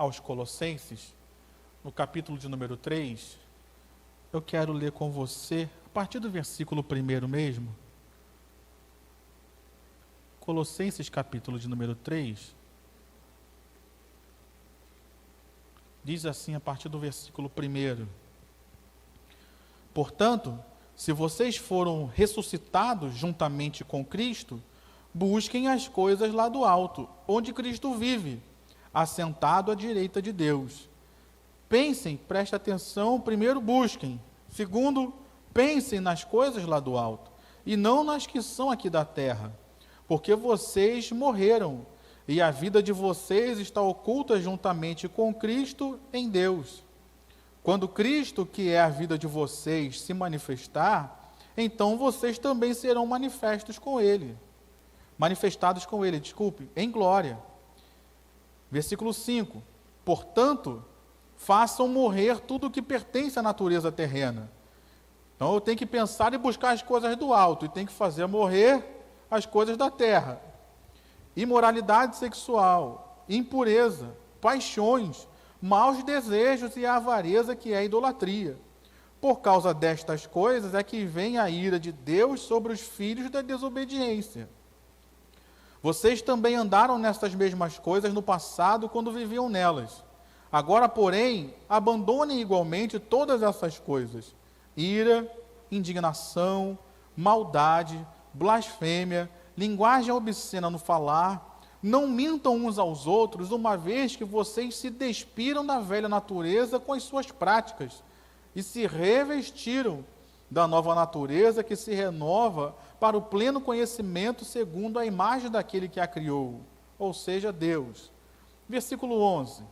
aos Colossenses, no capítulo de número 3, eu quero ler com você, a partir do versículo 1 mesmo. Colossenses, capítulo de número 3, diz assim a partir do versículo 1. Portanto, se vocês foram ressuscitados juntamente com Cristo, busquem as coisas lá do alto, onde Cristo vive, assentado à direita de Deus. Pensem, prestem atenção, primeiro busquem. Segundo, pensem nas coisas lá do alto, e não nas que são aqui da terra, porque vocês morreram, e a vida de vocês está oculta juntamente com Cristo em Deus. Quando Cristo, que é a vida de vocês, se manifestar, então vocês também serão manifestados com Ele, em glória. Versículo 5. Portanto, façam morrer tudo o que pertence à natureza terrena. Então eu tenho que pensar e buscar as coisas do alto, e tenho que fazer morrer as coisas da terra. Imoralidade sexual, impureza, paixões, maus desejos e a avareza, que é a idolatria. Por causa destas coisas é que vem a ira de Deus sobre os filhos da desobediência. Vocês também andaram nessas mesmas coisas no passado, quando viviam nelas. Agora, porém, abandonem igualmente todas essas coisas: ira, indignação, maldade, blasfêmia, linguagem obscena no falar. Não mintam uns aos outros, uma vez que vocês se despiram da velha natureza com as suas práticas e se revestiram da nova natureza, que se renova para o pleno conhecimento segundo a imagem daquele que a criou, ou seja, Deus. Versículo 11.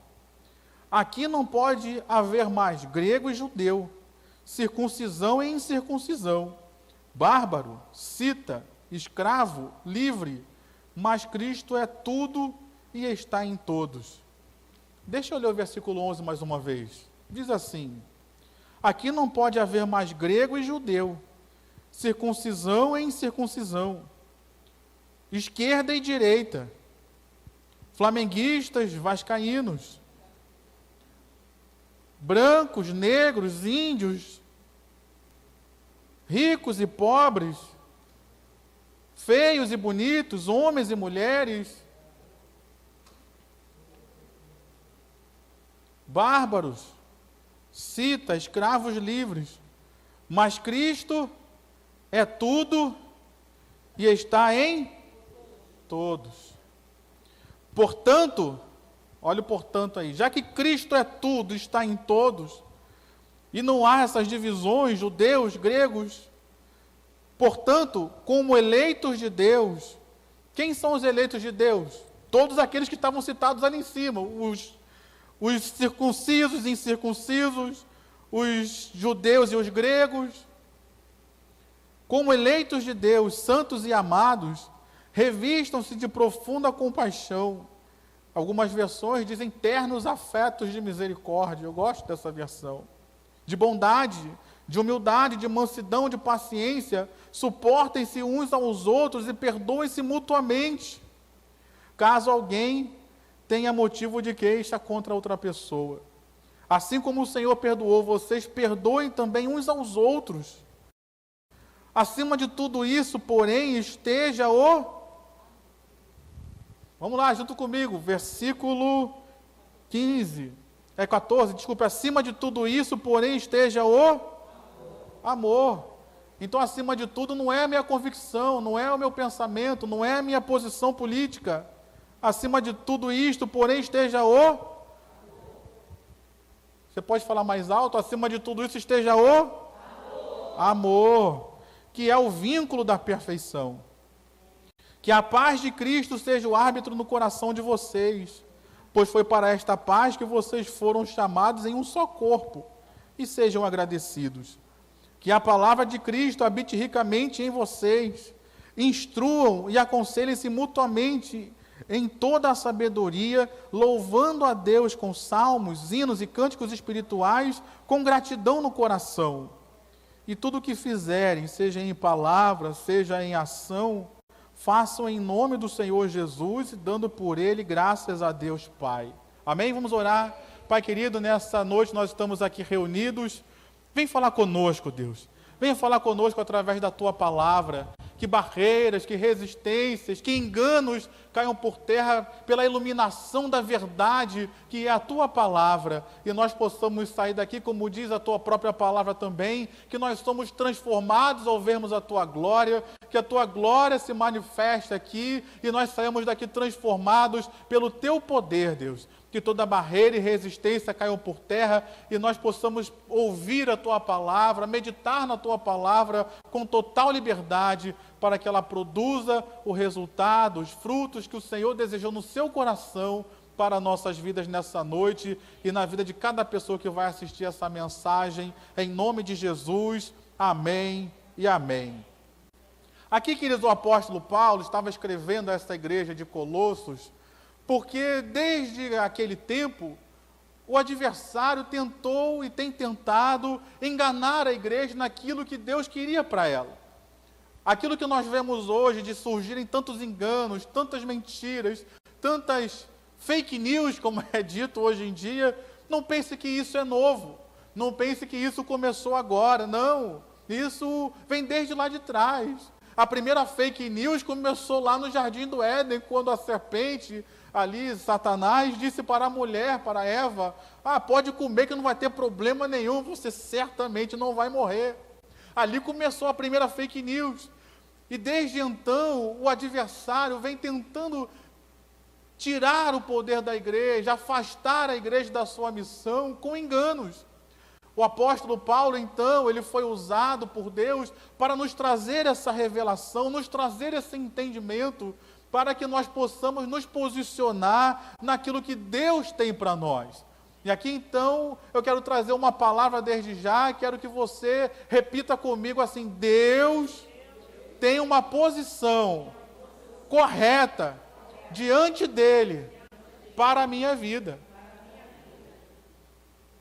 Aqui não pode haver mais grego e judeu, circuncisão e incircuncisão, bárbaro, cita, escravo, livre, mas Cristo é tudo e está em todos. Deixa eu ler o versículo 11 mais uma vez. Diz assim: aqui não pode haver mais grego e judeu, circuncisão e incircuncisão, esquerda e direita, flamenguistas, vascaínos, brancos, negros, índios, ricos e pobres, feios e bonitos, homens e mulheres, bárbaros, cita, escravos livres, mas Cristo é tudo e está em todos. Portanto, olha o portanto aí, já que Cristo é tudo, está em todos, e não há essas divisões, judeus, gregos, portanto, como eleitos de Deus, quem são os eleitos de Deus? Todos aqueles que estavam citados ali em cima, os circuncisos e incircuncisos, os judeus e os gregos. Como eleitos de Deus, santos e amados, revistam-se de profunda compaixão. Algumas versões dizem ternos afetos de misericórdia. Eu gosto dessa versão. De bondade, de humildade, de mansidão, de paciência, suportem-se uns aos outros e perdoem-se mutuamente, caso alguém tenha motivo de queixa contra outra pessoa. Assim como o Senhor perdoou vocês, perdoem também uns aos outros. Acima de tudo isso, porém, esteja o... Vamos lá, junto comigo, versículo 14, desculpe. Acima de tudo isso, porém, esteja o amor. Então, acima de tudo, não é a minha convicção, não é o meu pensamento, não é a minha posição política. Acima de tudo isto, porém, esteja o... Você pode falar mais alto? Acima de tudo isso, esteja o... Amor, que é o vínculo da perfeição. Que a paz de Cristo seja o árbitro no coração de vocês, pois foi para esta paz que vocês foram chamados em um só corpo, e sejam agradecidos. Que a palavra de Cristo habite ricamente em vocês, instruam e aconselhem-se mutuamente em toda a sabedoria, louvando a Deus com salmos, hinos e cânticos espirituais, com gratidão no coração. E tudo o que fizerem, seja em palavra, seja em ação, façam em nome do Senhor Jesus, dando por Ele graças a Deus Pai. Amém? Vamos orar. Pai querido, nessa noite nós estamos aqui reunidos. Vem falar conosco, Deus. Venha falar conosco através da Tua palavra. Que barreiras, que resistências, que enganos caiam por terra pela iluminação da verdade, que é a Tua palavra. E nós possamos sair daqui, como diz a Tua própria palavra também, que nós somos transformados ao vermos a Tua glória, que a Tua glória se manifeste aqui e nós saímos daqui transformados pelo Teu poder, Deus. Que toda barreira e resistência caiam por terra e nós possamos ouvir a Tua palavra, meditar na Tua palavra com total liberdade, para que ela produza o resultado, os frutos que o Senhor desejou no seu coração para nossas vidas nessa noite e na vida de cada pessoa que vai assistir essa mensagem, em nome de Jesus, amém e amém. Aqui, queridos, o apóstolo Paulo estava escrevendo a essa igreja de Colossos, porque desde aquele tempo, o adversário tentou e tem tentado enganar a igreja naquilo que Deus queria para ela. Aquilo que nós vemos hoje de surgirem tantos enganos, tantas mentiras, tantas fake news, como é dito hoje em dia, não pense que isso é novo, não pense que isso começou agora, não. Isso vem desde lá de trás. A primeira fake news começou lá no Jardim do Éden, quando a serpente, ali, Satanás, disse para a mulher, para Eva, pode comer que não vai ter problema nenhum, você certamente não vai morrer. Ali começou a primeira fake news. E desde então, o adversário vem tentando tirar o poder da igreja, afastar a igreja da sua missão com enganos. O apóstolo Paulo, então, ele foi usado por Deus para nos trazer essa revelação, nos trazer esse entendimento, para que nós possamos nos posicionar naquilo que Deus tem para nós. E aqui, então, eu quero trazer uma palavra desde já, quero que você repita comigo assim: Deus tem uma posição correta diante dele para a minha vida.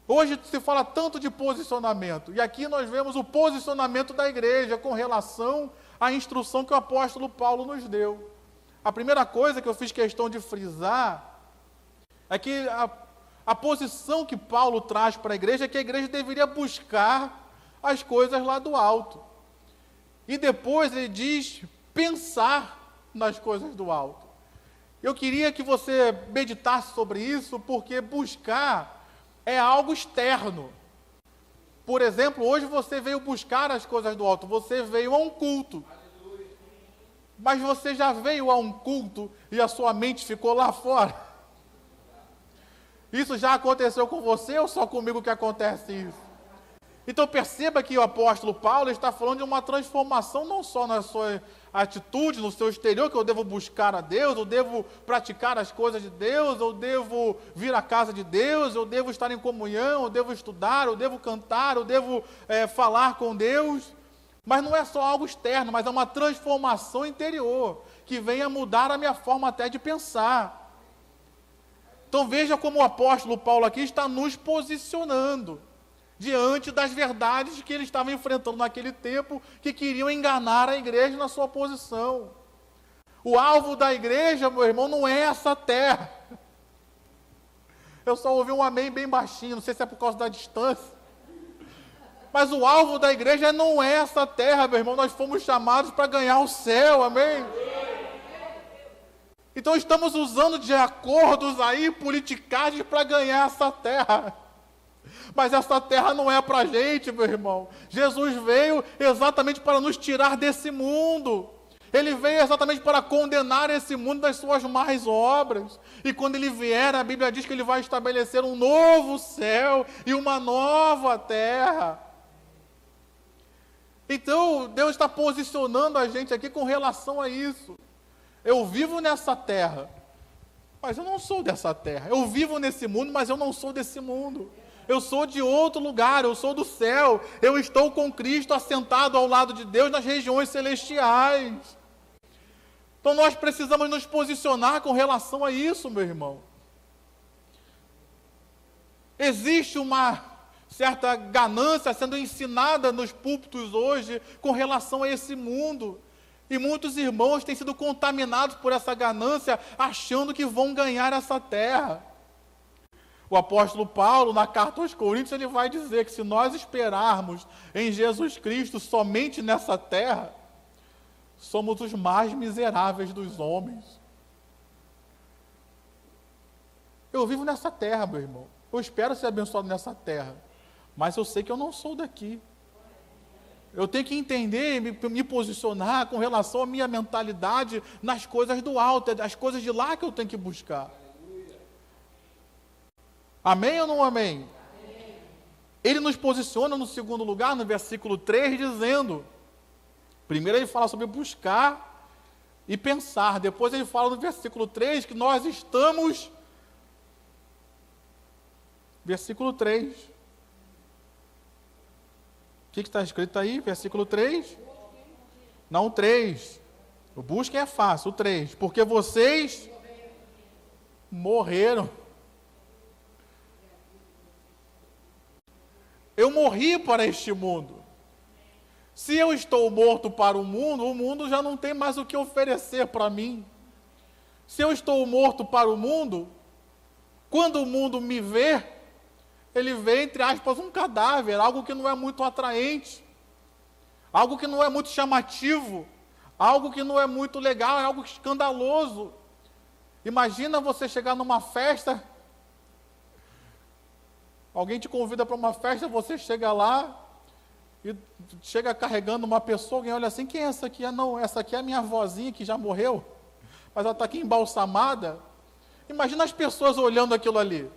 Hoje se fala tanto de posicionamento, e aqui nós vemos o posicionamento da igreja com relação à instrução que o apóstolo Paulo nos deu. A primeira coisa que eu fiz questão de frisar é que a posição que Paulo traz para a igreja é que a igreja deveria buscar as coisas lá do alto. E depois ele diz pensar nas coisas do alto. Eu queria que você meditasse sobre isso, porque buscar é algo externo. Por exemplo, hoje você veio buscar as coisas do alto, você veio a um culto. Mas você já veio a um culto e a sua mente ficou lá fora? Isso já aconteceu com você ou só comigo que acontece isso? Então perceba que o apóstolo Paulo está falando de uma transformação não só na sua atitude, no seu exterior, que eu devo buscar a Deus, eu devo praticar as coisas de Deus, eu devo vir à casa de Deus, eu devo estar em comunhão, eu devo estudar, eu devo cantar, eu devo falar com Deus. Mas não é só algo externo, mas é uma transformação interior, que vem a mudar a minha forma até de pensar. Então veja como o apóstolo Paulo aqui está nos posicionando diante das verdades que ele estava enfrentando naquele tempo, que queriam enganar a igreja na sua posição. O alvo da igreja, meu irmão, não é essa terra. Eu só ouvi um amém bem baixinho, não sei se é por causa da distância. Mas o alvo da igreja não é essa terra, meu irmão. Nós fomos chamados para ganhar o céu, amém? Então estamos usando de acordos aí, politicagens, para ganhar essa terra. Mas essa terra não é para a gente, meu irmão. Jesus veio exatamente para nos tirar desse mundo. Ele veio exatamente para condenar esse mundo das suas más obras. E quando ele vier, a Bíblia diz que ele vai estabelecer um novo céu e uma nova terra. Então, Deus está posicionando a gente aqui com relação a isso. Eu vivo nessa terra, mas eu não sou dessa terra. Eu vivo nesse mundo, mas eu não sou desse mundo. Eu sou de outro lugar, eu sou do céu. Eu estou com Cristo assentado ao lado de Deus nas regiões celestiais. Então nós precisamos nos posicionar com relação a isso, meu irmão. Existe uma certa ganância sendo ensinada nos púlpitos hoje com relação a esse mundo. E muitos irmãos têm sido contaminados por essa ganância, achando que vão ganhar essa terra. O apóstolo Paulo, na carta aos Coríntios, ele vai dizer que se nós esperarmos em Jesus Cristo somente nessa terra, somos os mais miseráveis dos homens. Eu vivo nessa terra, meu irmão. Eu espero ser abençoado nessa terra, mas eu sei que eu não sou daqui. Eu tenho que entender, me posicionar com relação à minha mentalidade nas coisas do alto, é das coisas de lá que eu tenho que buscar. Amém ou não amém? Amém. Ele nos posiciona no segundo lugar, no versículo 3, dizendo, primeiro ele fala sobre buscar e pensar, depois ele fala no versículo 3 que nós estamos, versículo 3, o que está escrito aí? Versículo 3? Não, o 3, o busquem é fácil, o 3, porque vocês morreram. Eu morri para este mundo. Se eu estou morto para o mundo já não tem mais o que oferecer para mim. Se eu estou morto para o mundo, quando o mundo me vê, ele vê, entre aspas, um cadáver, algo que não é muito atraente, algo que não é muito chamativo, algo que não é muito legal, é algo escandaloso. Imagina você chegar numa festa, alguém te convida para uma festa, você chega lá e chega carregando uma pessoa, alguém olha assim, quem é essa aqui? Não, essa aqui é a minha avózinha que já morreu, mas ela está aqui embalsamada. Imagina as pessoas olhando aquilo ali.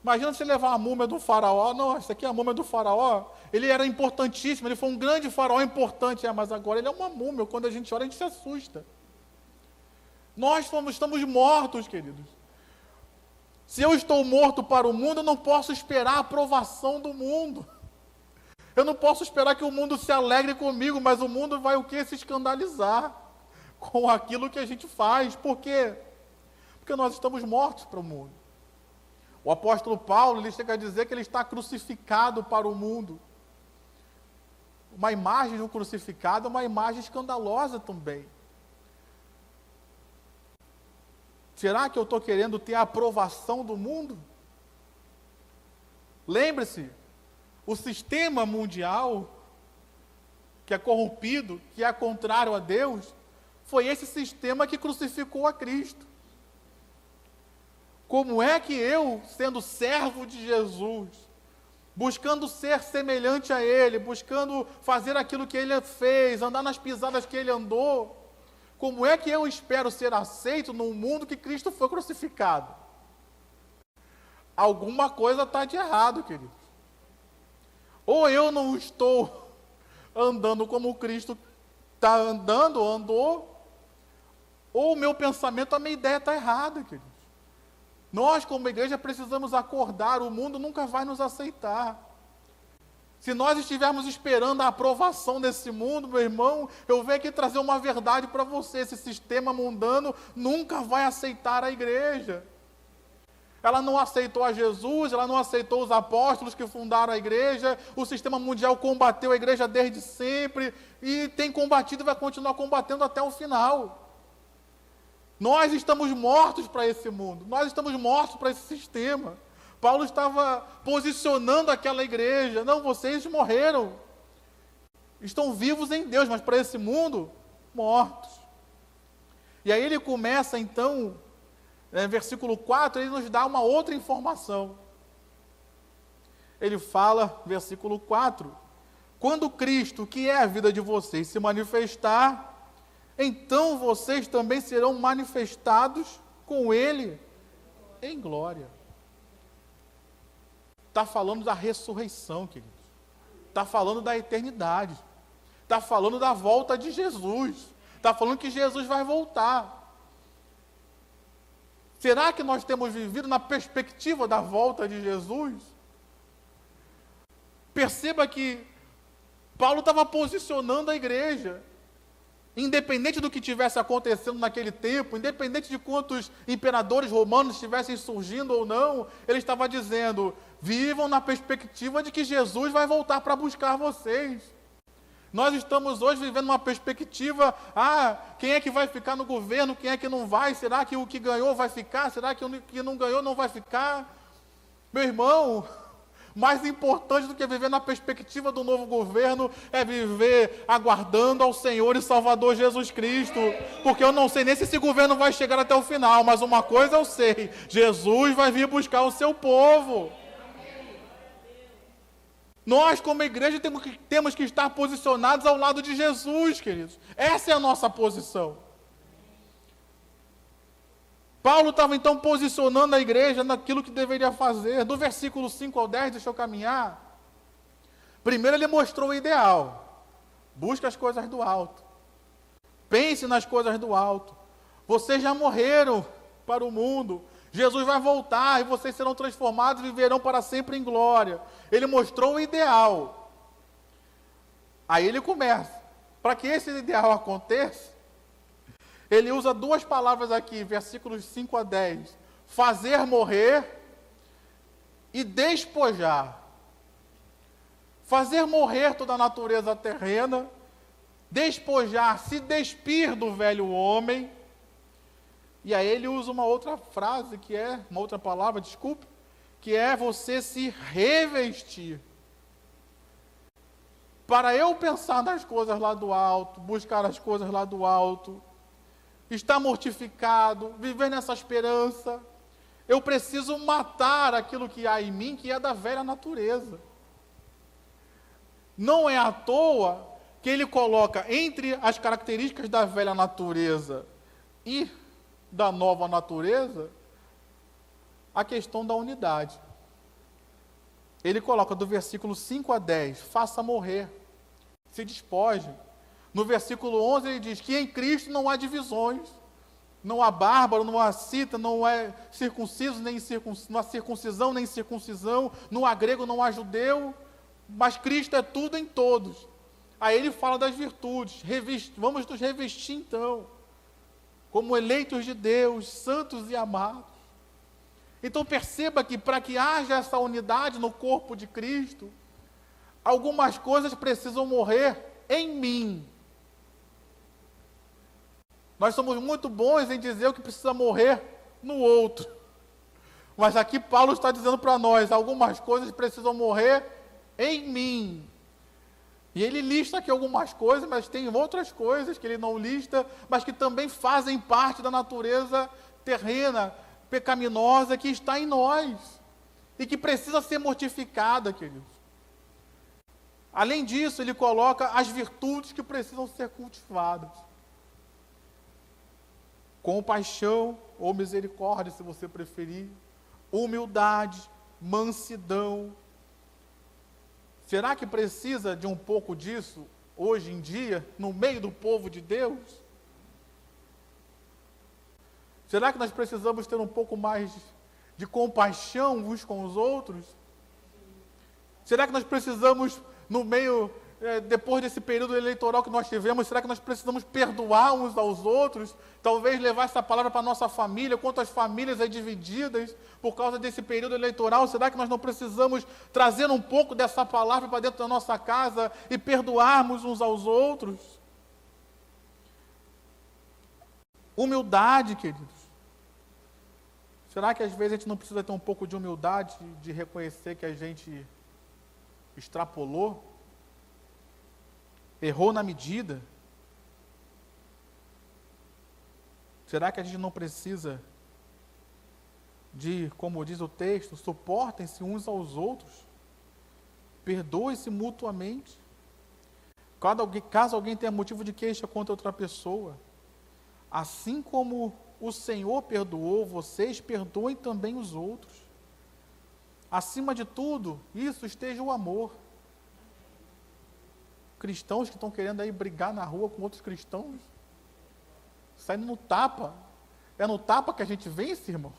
Imagina você levar a múmia do faraó, não, essa aqui é a múmia do faraó, ele era importantíssimo, ele foi um grande faraó importante, mas agora ele é uma múmia, quando a gente olha a gente se assusta. Nós estamos mortos, queridos. Se eu estou morto para o mundo, eu não posso esperar a aprovação do mundo. Eu não posso esperar que o mundo se alegre comigo, mas o mundo vai o quê? Se escandalizar com aquilo que a gente faz. Por quê? Porque nós estamos mortos para o mundo. O apóstolo Paulo, ele chega a dizer que ele está crucificado para o mundo. Uma imagem do crucificado é uma imagem escandalosa também. Será que eu estou querendo ter a aprovação do mundo? Lembre-se, o sistema mundial, que é corrompido, que é contrário a Deus, foi esse sistema que crucificou a Cristo. Como é que eu, sendo servo de Jesus, buscando ser semelhante a Ele, buscando fazer aquilo que Ele fez, andar nas pisadas que Ele andou, como é que eu espero ser aceito num mundo que Cristo foi crucificado? Alguma coisa está de errado, queridos. Ou eu não estou andando como Cristo está andou, ou o meu pensamento, a minha ideia está errada, queridos. Nós, como igreja, precisamos acordar, o mundo nunca vai nos aceitar. Se nós estivermos esperando a aprovação desse mundo, meu irmão, eu venho aqui trazer uma verdade para você, esse sistema mundano nunca vai aceitar a igreja. Ela não aceitou a Jesus, ela não aceitou os apóstolos que fundaram a igreja, o sistema mundial combateu a igreja desde sempre, e tem combatido e vai continuar combatendo até o final. Nós estamos mortos para esse mundo, nós estamos mortos para esse sistema. Paulo estava posicionando aquela igreja, não, vocês morreram, estão vivos em Deus, mas para esse mundo, mortos. E aí ele começa então, versículo 4, ele nos dá uma outra informação. Ele fala, versículo 4, quando Cristo, que é a vida de vocês, se manifestar, então vocês também serão manifestados com Ele em glória. Está falando da ressurreição, queridos. Está falando da eternidade. Está falando da volta de Jesus. Está falando que Jesus vai voltar. Será que nós temos vivido na perspectiva da volta de Jesus? Perceba que Paulo estava posicionando a igreja. Independente do que estivesse acontecendo naquele tempo, independente de quantos imperadores romanos estivessem surgindo ou não, ele estava dizendo, vivam na perspectiva de que Jesus vai voltar para buscar vocês. Nós estamos hoje vivendo uma perspectiva, quem é que vai ficar no governo, quem é que não vai, será que o que ganhou vai ficar, será que o que não ganhou não vai ficar? Meu irmão, mais importante do que viver na perspectiva do novo governo é viver aguardando ao Senhor e Salvador Jesus Cristo, porque eu não sei nem se esse governo vai chegar até o final, mas uma coisa eu sei, Jesus vai vir buscar o seu povo. Nós, como igreja, temos que estar posicionados ao lado de Jesus, queridos. Essa é a nossa posição. Paulo estava então posicionando a igreja naquilo que deveria fazer. Do versículo 5 ao 10, deixa eu caminhar. Primeiro ele mostrou o ideal. Busca as coisas do alto. Pense nas coisas do alto. Vocês já morreram para o mundo. Jesus vai voltar e vocês serão transformados e viverão para sempre em glória. Ele mostrou o ideal. Aí ele começa. Para que esse ideal aconteça, ele usa duas palavras aqui, versículos 5 a 10. Fazer morrer e despojar. Fazer morrer toda a natureza terrena, despojar, se despir do velho homem. E aí ele usa uma outra frase, uma outra palavra, desculpe, que é você se revestir. Para eu pensar nas coisas lá do alto, buscar as coisas lá do alto, estar mortificado, viver nessa esperança, eu preciso matar aquilo que há em mim, que é da velha natureza. Não é à toa que ele coloca entre as características da velha natureza e da nova natureza, a questão da unidade. Ele coloca do versículo 5 a 10, faça morrer, se despoje. No versículo 11 ele diz que em Cristo não há divisões, não há bárbaro, não há cita, não é circunciso, não há circuncisão, nem circuncisão, não há grego, não há judeu, mas Cristo é tudo em todos. Aí ele fala das virtudes, vamos nos revestir então, como eleitos de Deus, santos e amados. Então perceba que para que haja essa unidade no corpo de Cristo, algumas coisas precisam morrer em mim. Nós somos muito bons em dizer o que precisa morrer no outro. Mas aqui Paulo está dizendo para nós, algumas coisas precisam morrer em mim. E ele lista aqui algumas coisas, mas tem outras coisas que ele não lista, mas que também fazem parte da natureza terrena, pecaminosa, que está em nós. E que precisa ser mortificada, queridos. Além disso, ele coloca as virtudes que precisam ser cultivadas. Compaixão ou misericórdia, se você preferir. Humildade, mansidão. Será que precisa de um pouco disso, hoje em dia, no meio do povo de Deus? Será que nós precisamos ter um pouco mais de compaixão uns com os outros? Será que nós precisamos, depois desse período eleitoral que nós tivemos, será que nós precisamos perdoar uns aos outros? Talvez levar essa palavra para a nossa família, quantas famílias aí divididas por causa desse período eleitoral. Será que nós não precisamos trazer um pouco dessa palavra para dentro da nossa casa e perdoarmos uns aos outros? Humildade, queridos. Será que às vezes a gente não precisa ter um pouco de humildade, de reconhecer que a gente extrapolou? Errou na medida? Será que a gente não precisa de, como diz o texto, suportem-se uns aos outros? Perdoem-se mutuamente? Caso alguém tenha motivo de queixa contra outra pessoa, assim como o Senhor perdoou, vocês perdoem também os outros. Acima de tudo, isso esteja o amor. Cristãos que estão querendo aí brigar na rua com outros cristãos, saindo no tapa. É no tapa que a gente vence, irmão?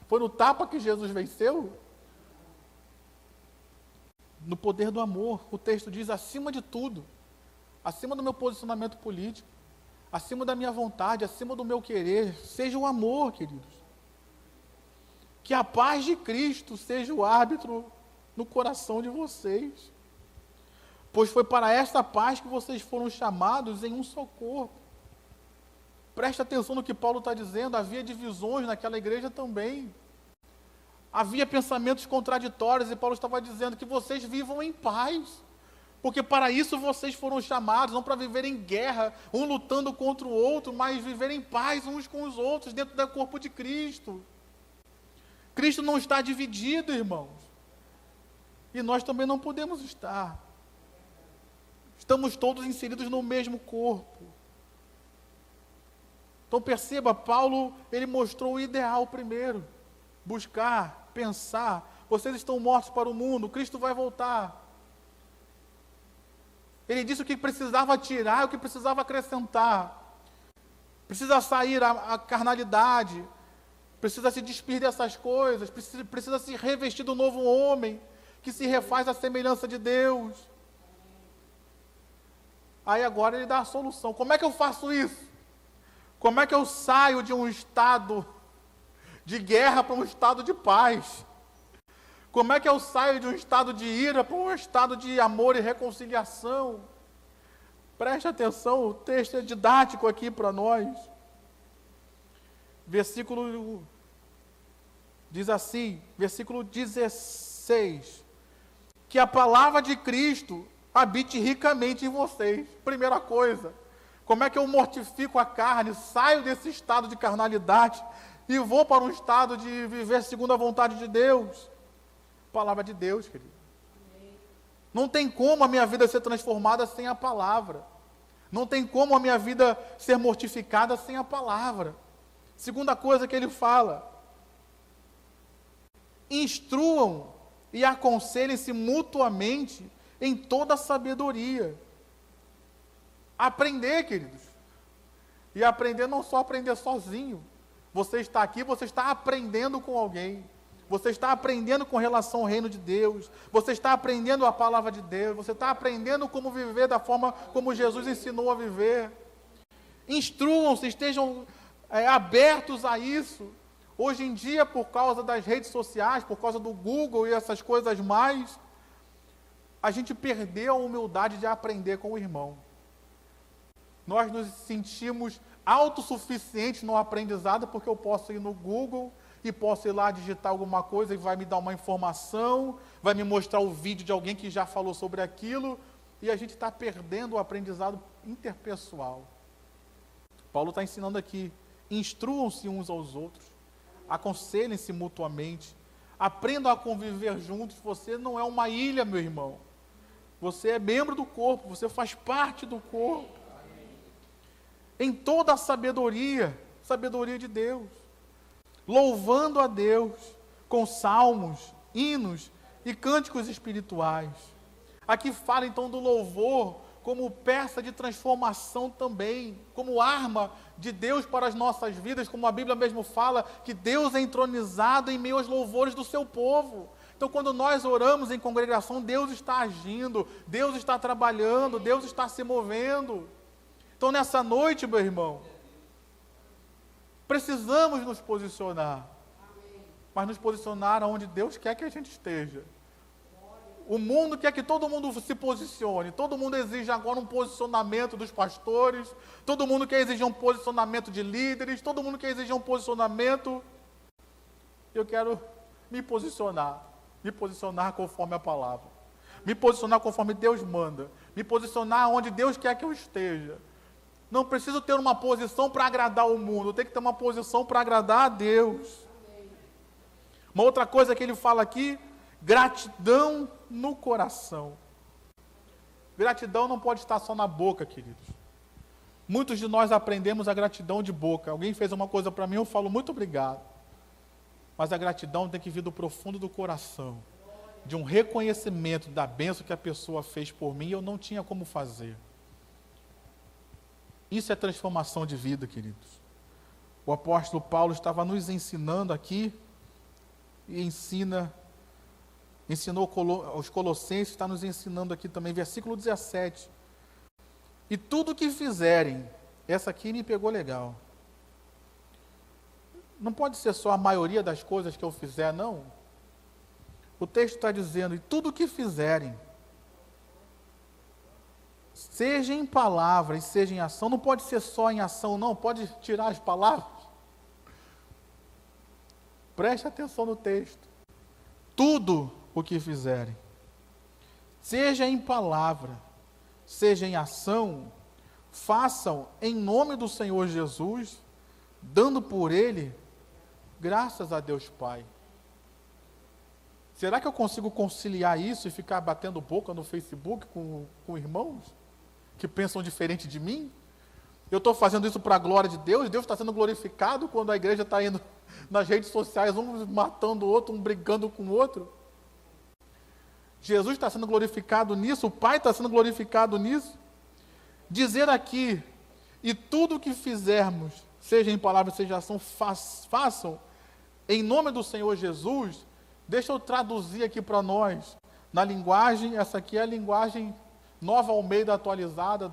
Foi no tapa que Jesus venceu? No poder do amor. O texto diz, acima de tudo, acima do meu posicionamento político, acima da minha vontade, acima do meu querer, seja o amor, queridos. Que a paz de Cristo seja o árbitro no coração de vocês. pois foi para esta paz que vocês foram chamados em um só corpo. Preste atenção no que Paulo está dizendo, havia divisões naquela igreja também. Havia pensamentos contraditórios e Paulo estava dizendo que vocês vivam em paz. Porque para isso vocês foram chamados, não para viver em guerra, um lutando contra o outro, mas viver em paz uns com os outros, dentro do corpo de Cristo. Cristo não está dividido, irmãos. E nós também não podemos estar. Estamos todos inseridos no mesmo corpo. Então perceba, Paulo, ele mostrou o ideal primeiro. Buscar, pensar, vocês estão mortos para o mundo, Cristo vai voltar. Ele disse o que precisava tirar, o que precisava acrescentar. Precisa sair a carnalidade, precisa se despir dessas coisas, precisa se revestir do novo homem, que se refaz à semelhança de Deus. Aí agora ele dá a solução. Como é que eu faço isso? Como é que eu saio de um estado de guerra para um estado de paz? Como é que eu saio de um estado de ira para um estado de amor e reconciliação? Preste atenção, o texto é didático aqui para nós. Versículo diz assim, versículo 16, que a palavra de Cristo habite ricamente em vocês. Primeira coisa, como é que eu mortifico a carne, saio desse estado de carnalidade e vou para um estado de viver segundo a vontade de Deus? Palavra de Deus, querido. Não tem como a minha vida ser transformada sem a palavra. Não tem como a minha vida ser mortificada sem a palavra. Segunda coisa que ele fala: instruam e aconselhem-se mutuamente em toda a sabedoria. Aprender, queridos. E aprender não só aprender sozinho. Você está aqui, você está aprendendo com alguém. Você está aprendendo com relação ao reino de Deus. Você está aprendendo a palavra de Deus. Você está aprendendo como viver da forma como Jesus ensinou a viver. Instruam-se, estejam abertos a isso. Hoje em dia, por causa das redes sociais, por causa do Google e essas coisas mais, a gente perdeu a humildade de aprender com o irmão. Nós nos sentimos autossuficientes no aprendizado porque eu posso ir no Google e posso ir lá digitar alguma coisa e vai me dar uma informação, vai me mostrar o vídeo de alguém que já falou sobre aquilo, e a gente está perdendo o aprendizado interpessoal. Paulo está ensinando aqui: instruam-se uns aos outros, aconselhem-se mutuamente, aprendam a conviver juntos. Você não é uma ilha, meu irmão. Você é membro do corpo, você faz parte do corpo. Em toda a sabedoria, sabedoria de Deus. Louvando a Deus com salmos, hinos e cânticos espirituais. Aqui fala então do louvor como peça de transformação também, como arma de Deus para as nossas vidas, como a Bíblia mesmo fala, que Deus é entronizado em meio aos louvores do seu povo. Então, quando nós oramos em congregação, Deus está agindo, Deus está trabalhando, Deus está se movendo. Então, nessa noite, meu irmão, precisamos nos posicionar, mas nos posicionar onde Deus quer que a gente esteja. O mundo quer que todo mundo se posicione, todo mundo exige agora um posicionamento dos pastores, todo mundo quer exigir um posicionamento de líderes, todo mundo quer exigir um posicionamento. Eu quero me posicionar conforme a palavra, me posicionar conforme Deus manda, me posicionar onde Deus quer que eu esteja. Não preciso ter uma posição para agradar o mundo, eu tenho que ter uma posição para agradar a Deus. Uma outra coisa que ele fala aqui: gratidão no coração. Gratidão não pode estar só na boca, queridos. Muitos de nós aprendemos a gratidão de boca. Alguém fez uma coisa para mim, eu falo muito obrigado. Mas a gratidão tem que vir do profundo do coração, de um reconhecimento da bênção que a pessoa fez por mim e eu não tinha como fazer. Isso é transformação de vida, queridos. O apóstolo Paulo estava nos ensinando aqui, e ensinou aos Colossenses, está nos ensinando aqui também, versículo 17. E tudo que fizerem, essa aqui me pegou legal. Não pode ser só a maioria das coisas que eu fizer, não. O texto está dizendo: e tudo que fizerem, seja em palavra e seja em ação. Não pode ser só em ação, não. Pode tirar as palavras. Preste atenção no texto. Tudo o que fizerem, seja em palavra, seja em ação, façam em nome do Senhor Jesus, dando por Ele graças a Deus Pai. Será que eu consigo conciliar isso e ficar batendo boca no Facebook com irmãos que pensam diferente de mim? Eu estou fazendo isso para a glória de Deus? Deus está sendo glorificado quando a igreja está indo nas redes sociais, um matando o outro, um brigando com o outro? Jesus está sendo glorificado nisso, o Pai está sendo glorificado nisso. Dizer aqui, e tudo o que fizermos, seja em palavra, seja em ação, façam em nome do Senhor Jesus. Deixa eu traduzir aqui para nós, na linguagem, essa aqui é a linguagem Nova Almeida atualizada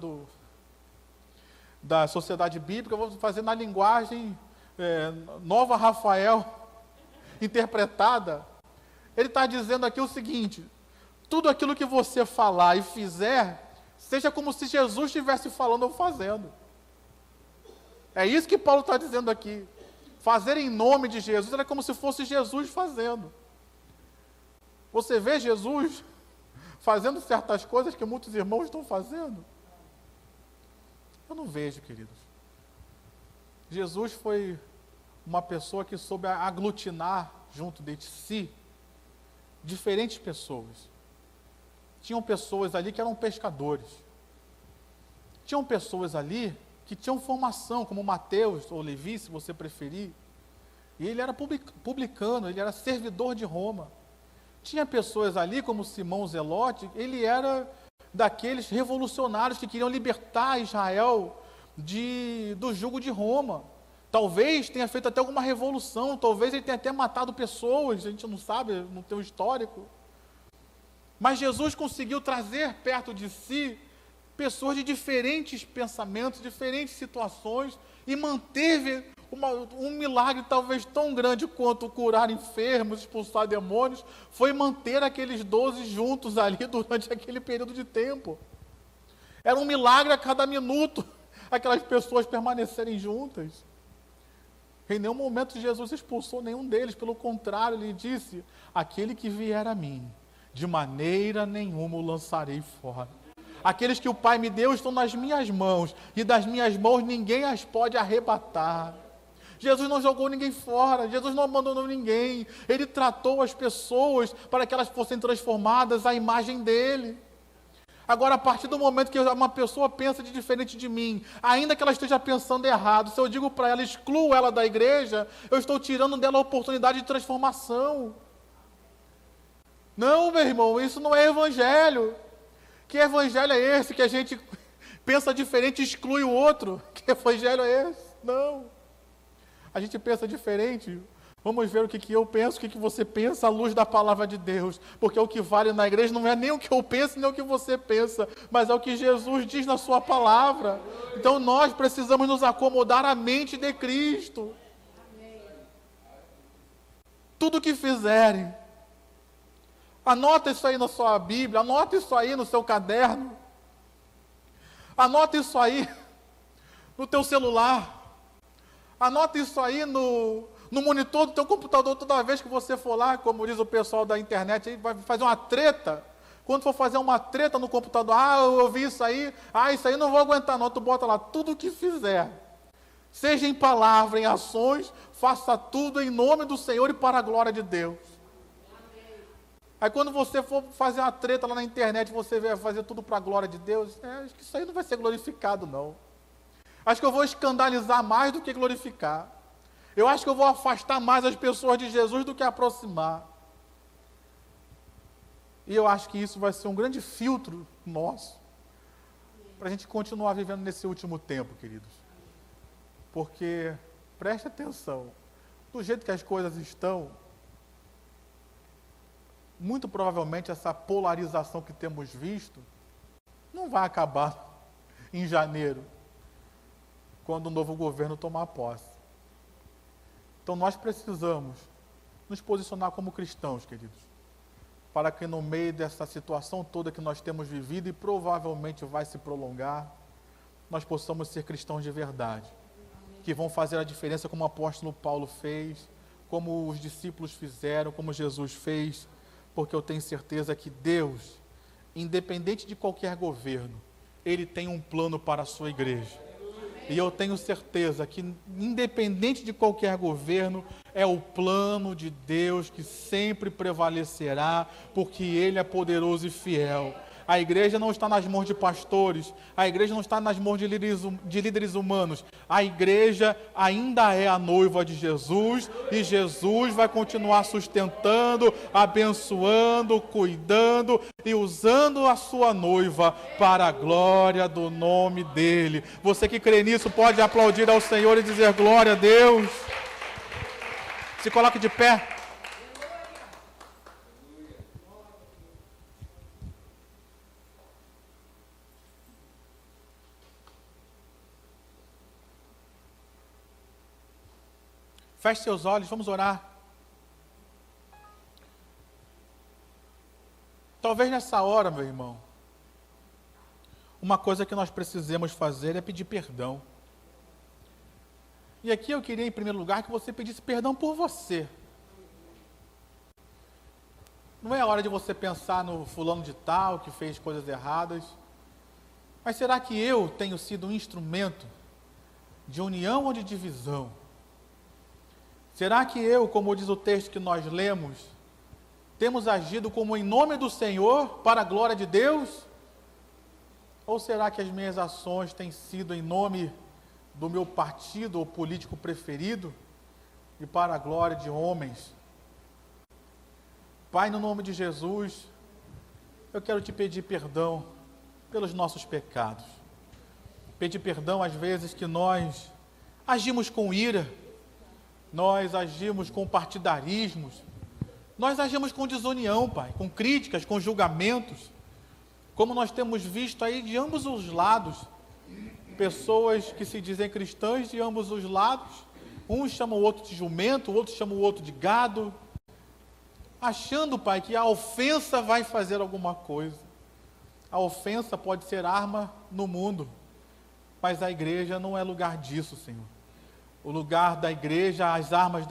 da Sociedade Bíblica. Eu vou fazer na linguagem Nova Rafael, interpretada. Ele está dizendo aqui o seguinte: tudo aquilo que você falar e fizer, seja como se Jesus estivesse falando ou fazendo. É isso que Paulo está dizendo aqui. Fazer em nome de Jesus era como se fosse Jesus fazendo. Você vê Jesus fazendo certas coisas que muitos irmãos estão fazendo? Eu não vejo, queridos. Jesus foi uma pessoa que soube aglutinar junto de si diferentes pessoas. Tinham pessoas ali que eram pescadores. Tinham pessoas ali que tinham formação, como Mateus ou Levi, se você preferir. E ele era publicano, ele era servidor de Roma. Tinha pessoas ali, como Simão Zelote, ele era daqueles revolucionários que queriam libertar Israel do jugo de Roma. Talvez tenha feito até alguma revolução, talvez ele tenha até matado pessoas, a gente não sabe, não tem um histórico. Mas Jesus conseguiu trazer perto de si pessoas de diferentes pensamentos, diferentes situações, e manteve um milagre talvez tão grande quanto curar enfermos, expulsar demônios, foi manter aqueles 12 juntos ali durante aquele período de tempo. Era um milagre a cada minuto, aquelas pessoas permanecerem juntas. Em nenhum momento Jesus expulsou nenhum deles, pelo contrário, ele disse: aquele que vier a mim, de maneira nenhuma o lançarei fora. Aqueles que o Pai me deu estão nas minhas mãos, e das minhas mãos ninguém as pode arrebatar. Jesus não jogou ninguém fora, Jesus não abandonou ninguém. Ele tratou as pessoas para que elas fossem transformadas à imagem dele. Agora, a partir do momento que uma pessoa pensa de diferente de mim, ainda que ela esteja pensando errado, se eu digo para ela, excluo ela da igreja, eu estou tirando dela a oportunidade de transformação. Não, meu irmão, isso não é evangelho. Que evangelho é esse que a gente pensa diferente e exclui o outro? Que evangelho é esse? Não. A gente pensa diferente. Vamos ver o que eu penso, o que você pensa à luz da palavra de Deus. Porque o que vale na igreja não é nem o que eu penso, nem o que você pensa, mas é o que Jesus diz na sua palavra. Então nós precisamos nos acomodar à mente de Cristo. Tudo o que fizerem, anota isso aí na sua Bíblia, anota isso aí no seu caderno, anota isso aí no teu celular, anota isso aí no monitor do teu computador. Toda vez que você for lá, como diz o pessoal da internet, aí vai fazer uma treta. Quando for fazer uma treta no computador, eu ouvi isso aí não vou aguentar não, tu bota lá, tudo o que fizer, seja em palavra, em ações, faça tudo em nome do Senhor e para a glória de Deus. Aí quando você for fazer uma treta lá na internet, você vai fazer tudo para a glória de Deus, acho que isso aí não vai ser glorificado não. Acho que eu vou escandalizar mais do que glorificar. Eu acho que eu vou afastar mais as pessoas de Jesus do que aproximar. E eu acho que isso vai ser um grande filtro nosso, para a gente continuar vivendo nesse último tempo, queridos. Porque, preste atenção, do jeito que as coisas estão, muito provavelmente essa polarização que temos visto não vai acabar em janeiro, quando o novo governo tomar posse. Então nós precisamos nos posicionar como cristãos, queridos. para que no meio dessa situação toda que nós temos vivido e provavelmente vai se prolongar, nós possamos ser cristãos de verdade, que vão fazer a diferença como o apóstolo Paulo fez, como os discípulos fizeram, como Jesus fez, porque eu tenho certeza que Deus, independente de qualquer governo, Ele tem um plano para a sua igreja. E eu tenho certeza que, independente de qualquer governo, é o plano de Deus que sempre prevalecerá, porque Ele é poderoso e fiel. A igreja não está nas mãos de pastores, a igreja não está nas mãos de líderes humanos. A igreja ainda é a noiva de Jesus, e Jesus vai continuar sustentando, abençoando, cuidando e usando a sua noiva para a glória do nome dEle. Você que crê nisso pode aplaudir ao Senhor e dizer glória a Deus. Se coloque de pé. Feche seus olhos, vamos orar. Talvez nessa hora, meu irmão, uma coisa que nós precisamos fazer é pedir perdão. E aqui eu queria, em primeiro lugar, que você pedisse perdão por você. Não é hora de você pensar no fulano de tal, que fez coisas erradas. Mas será que eu tenho sido um instrumento de união ou de divisão? Será que eu, como diz o texto que nós lemos, temos agido como em nome do Senhor, para a glória de Deus? Ou será que as minhas ações têm sido em nome do meu partido ou político preferido e para a glória de homens? Pai, no nome de Jesus, eu quero te pedir perdão pelos nossos pecados. Pedir perdão às vezes que nós agimos com ira, nós agimos com partidarismos, nós agimos com desunião, Pai, com críticas, com julgamentos, como nós temos visto aí de ambos os lados, pessoas que se dizem cristãs de ambos os lados, uns chamam o outro de jumento, o outro chama o outro de gado, achando, Pai, que a ofensa vai fazer alguma coisa. A ofensa pode ser arma no mundo, mas a igreja não é lugar disso, Senhor. O lugar da igreja, as armas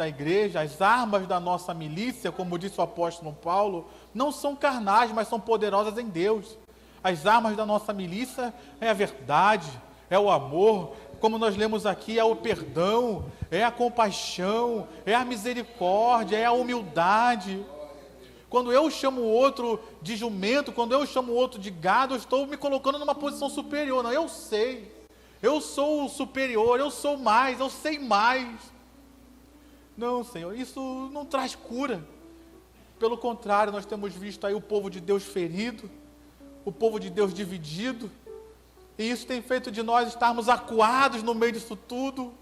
da nossa milícia, como disse o apóstolo Paulo, não são carnais, mas são poderosas em Deus. As armas da nossa milícia é a verdade, é o amor, como nós lemos aqui, é o perdão, é a compaixão, é a misericórdia, é a humildade. Quando eu chamo o outro de jumento, quando eu chamo o outro de gado, eu estou me colocando numa posição superior. Não, eu sei. Eu sou o superior, eu sou mais, eu sei mais. Não, Senhor, isso não traz cura. Pelo contrário, nós temos visto aí o povo de Deus ferido, o povo de Deus dividido, e isso tem feito de nós estarmos acuados no meio disso tudo.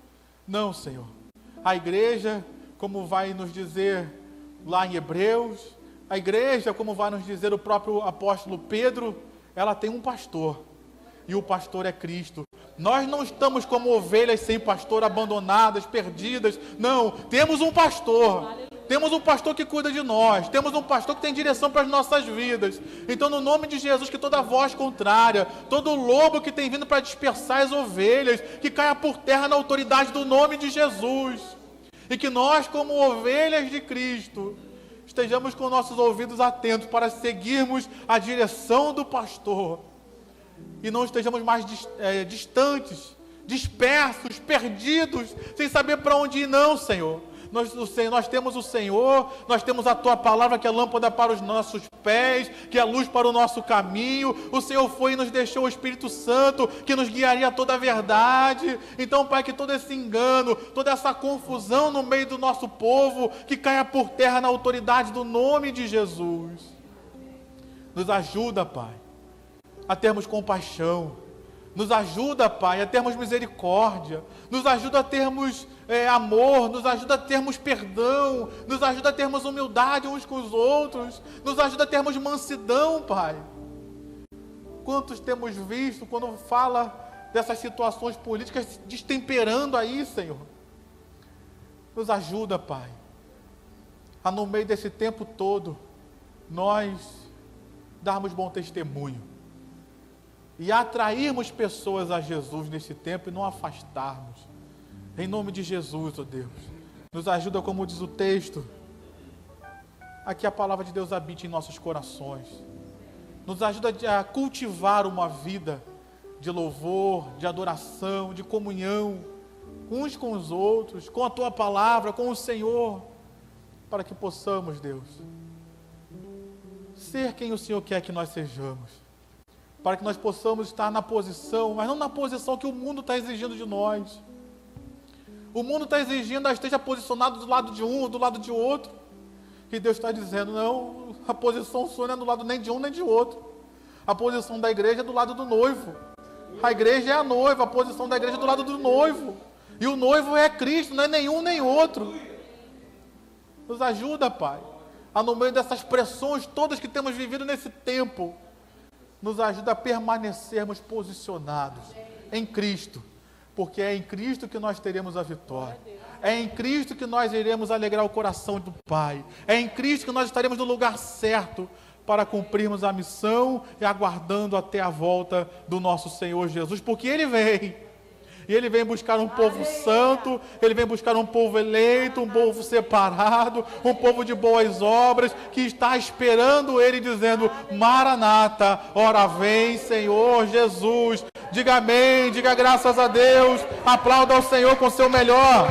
Não, Senhor. A igreja, como vai nos dizer lá em Hebreus, a igreja, como vai nos dizer o próprio apóstolo Pedro, ela tem um pastor, e o pastor é Cristo. Nós não estamos como ovelhas sem pastor, abandonadas, perdidas. Não, temos um pastor. Temos um pastor que cuida de nós. Temos um pastor que tem direção para as nossas vidas. Então, no nome de Jesus, que toda voz contrária, todo lobo que tem vindo para dispersar as ovelhas, que caia por terra na autoridade do nome de Jesus. E que nós, como ovelhas de Cristo, estejamos com nossos ouvidos atentos para seguirmos a direção do pastor. E não estejamos mais distantes, dispersos, perdidos, sem saber para onde ir, não, Senhor. Nós temos o Senhor, nós temos a Tua palavra, que é lâmpada para os nossos pés, que é luz para o nosso caminho. O Senhor foi e nos deixou o Espírito Santo, que nos guiaria a toda a verdade. Então, Pai, que todo esse engano, toda essa confusão no meio do nosso povo, que caia por terra na autoridade do nome de Jesus. Nos ajuda, Pai, a termos compaixão, nos ajuda, Pai, a termos misericórdia, nos ajuda a termos amor, nos ajuda a termos perdão, nos ajuda a termos humildade uns com os outros, nos ajuda a termos mansidão, Pai. Quantos temos visto quando fala dessas situações políticas destemperando aí, Senhor? Nos ajuda, Pai, a no meio desse tempo todo, nós darmos bom testemunho e atrairmos pessoas a Jesus nesse tempo e não afastarmos. Em nome de Jesus, ó Deus, nos ajuda, como diz o texto, a que a palavra de Deus habite em nossos corações. Nos ajuda a cultivar uma vida de louvor, de adoração, de comunhão, uns com os outros, com a Tua palavra, com o Senhor, para que possamos, Deus, ser quem o Senhor quer que nós sejamos, para que nós possamos estar na posição, mas não na posição que o mundo está exigindo de nós. O mundo está exigindo que esteja posicionado do lado de um ou do lado de outro. E Deus está dizendo, não, a posição sua não é do lado nem de um nem de outro. A posição da igreja é do lado do noivo. A igreja é a noiva, a posição da igreja é do lado do noivo. E o noivo é Cristo, não é nenhum nem outro. Nos ajuda, Pai, a no meio dessas pressões todas que temos vivido nesse tempo, nos ajuda a permanecermos posicionados em Cristo, porque é em Cristo que nós teremos a vitória. É em Cristo que nós iremos alegrar o coração do Pai. É em Cristo que nós estaremos no lugar certo para cumprirmos a missão e aguardando até a volta do nosso Senhor Jesus, porque Ele vem. E Ele vem buscar um povo santo, Ele vem buscar um povo eleito, um povo separado, um povo de boas obras, que está esperando Ele, dizendo, Maranata, ora vem, Senhor Jesus. Diga amém, diga graças a Deus, aplauda ao Senhor com o seu melhor.